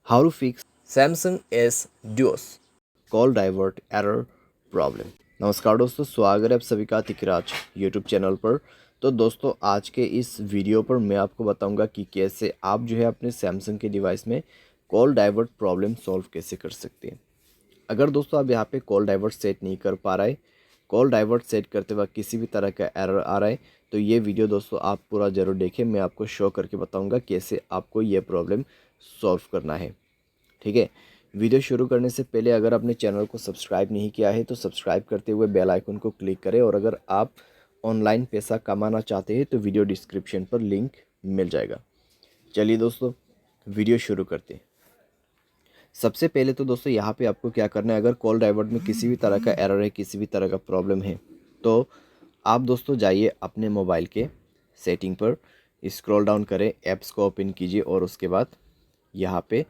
How to fix Samsung S Duos call divert error problem. नमस्कार दोस्तों, स्वागत है आप सभी का तिकराज यूट्यूब चैनल पर। तो दोस्तों, आज के इस वीडियो पर मैं आपको बताऊंगा कि कैसे आप जो है अपने सैमसंग के डिवाइस में कॉल डाइवर्ट प्रॉब्लम सॉल्व कैसे कर सकते हैं। अगर दोस्तों आप यहाँ पे कॉल डाइवर्ट सेट नहीं कर पा रहे, कॉल डाइवर्ट सेट करते वक्त किसी भी तरह का एरर आ रहा है, तो ये वीडियो दोस्तों आप पूरा ज़रूर देखें। मैं आपको शो करके बताऊँगा कैसे आपको ये प्रॉब्लम सॉल्व करना है। ठीक है, वीडियो शुरू करने से पहले अगर आपने चैनल को सब्सक्राइब नहीं किया है तो सब्सक्राइब करते हुए बेल आइकन को क्लिक करें, और अगर आप ऑनलाइन पैसा कमाना चाहते हैं तो वीडियो डिस्क्रिप्शन पर लिंक मिल जाएगा। चलिए दोस्तों, वीडियो शुरू करते हैं। सबसे पहले तो दोस्तों यहाँ पे आपको क्या करना है, अगर कॉल डाइवर्ट में किसी भी तरह का एरर है, किसी भी तरह का प्रॉब्लम है, तो आप दोस्तों जाइए अपने मोबाइल के सेटिंग पर, स्क्रॉल डाउन करें, ऐप्स को ओपन कीजिए और उसके बाद यहाँ पे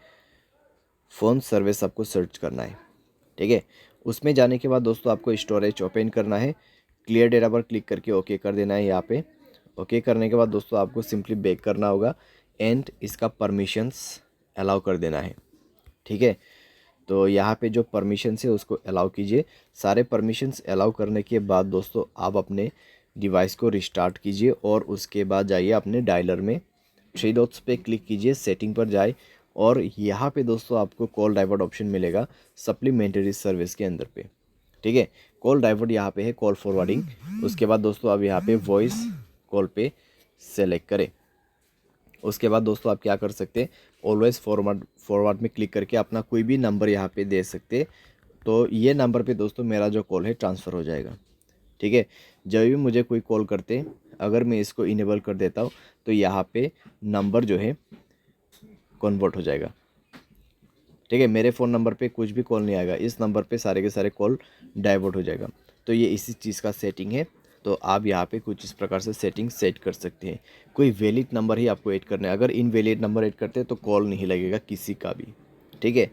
फ़ोन सर्विस आपको सर्च करना है। ठीक है, उसमें जाने के बाद दोस्तों आपको स्टोरेज ओपन करना है, क्लियर डेटा पर क्लिक करके ओके कर देना है। यहाँ पे ओके करने के बाद दोस्तों आपको सिंपली बैक करना होगा एंड इसका परमिशंस अलाउ कर देना है। ठीक है, तो यहाँ पे जो परमिशंस है उसको अलाउ कीजिए। सारे परमिशंस अलाउ करने के बाद दोस्तों आप अपने डिवाइस को रिस्टार्ट कीजिए और उसके बाद जाइए अपने डायलर में, थ्री डॉट्स पे क्लिक कीजिए, सेटिंग पर जाए और यहाँ पे दोस्तों आपको कॉल डाइवर्ट ऑप्शन मिलेगा सप्लीमेंट्री सर्विस के अंदर पे। ठीक है, कॉल डाइवर्ट यहाँ पे है कॉल फॉरवर्डिंग। उसके बाद दोस्तों आप यहाँ पे वॉइस कॉल पे सेलेक्ट करें। उसके बाद दोस्तों आप क्या कर सकते हैं, ऑलवेज फॉरवर्ड में क्लिक करके अपना कोई भी नंबर यहाँ पे दे सकते, तो ये नंबर पे दोस्तों मेरा जो कॉल है ट्रांसफ़र हो जाएगा। ठीक है, जब भी मुझे कोई कॉल करते, अगर मैं इसको इनेबल कर देता हूँ तो यहाँ पे नंबर जो है कन्वर्ट हो जाएगा। ठीक है, मेरे फ़ोन नंबर पे कुछ भी कॉल नहीं आएगा, इस नंबर पे सारे के सारे कॉल डाइवर्ट हो जाएगा। तो ये इसी चीज़ का सेटिंग है। तो आप यहाँ पे कुछ इस प्रकार से सेटिंग सेट कर सकते हैं। कोई वैलिड नंबर ही आपको ऐड करना है, अगर इनवैलिड नंबर ऐड करते हैं तो कॉल नहीं लगेगा किसी का भी। ठीक है,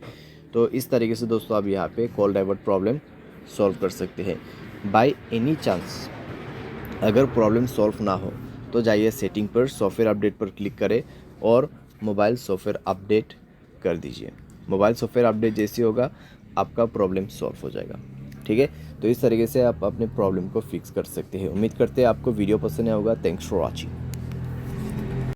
तो इस तरीके से दोस्तों आप यहाँ पे कॉल डाइवर्ट प्रॉब्लम सॉल्व कर सकते हैं। बाय एनी चांस अगर प्रॉब्लम सॉल्व ना हो तो जाइए सेटिंग पर, सॉफ्टवेयर अपडेट पर क्लिक करें और मोबाइल सॉफ्टवेयर अपडेट कर दीजिए। मोबाइल सॉफ्टवेयर अपडेट जैसे होगा आपका प्रॉब्लम सॉल्व हो जाएगा। ठीक है, तो इस तरीके से आप अपने प्रॉब्लम को फिक्स कर सकते हैं। उम्मीद करते हैं आपको वीडियो पसंद आया होगा। Thanks for watching.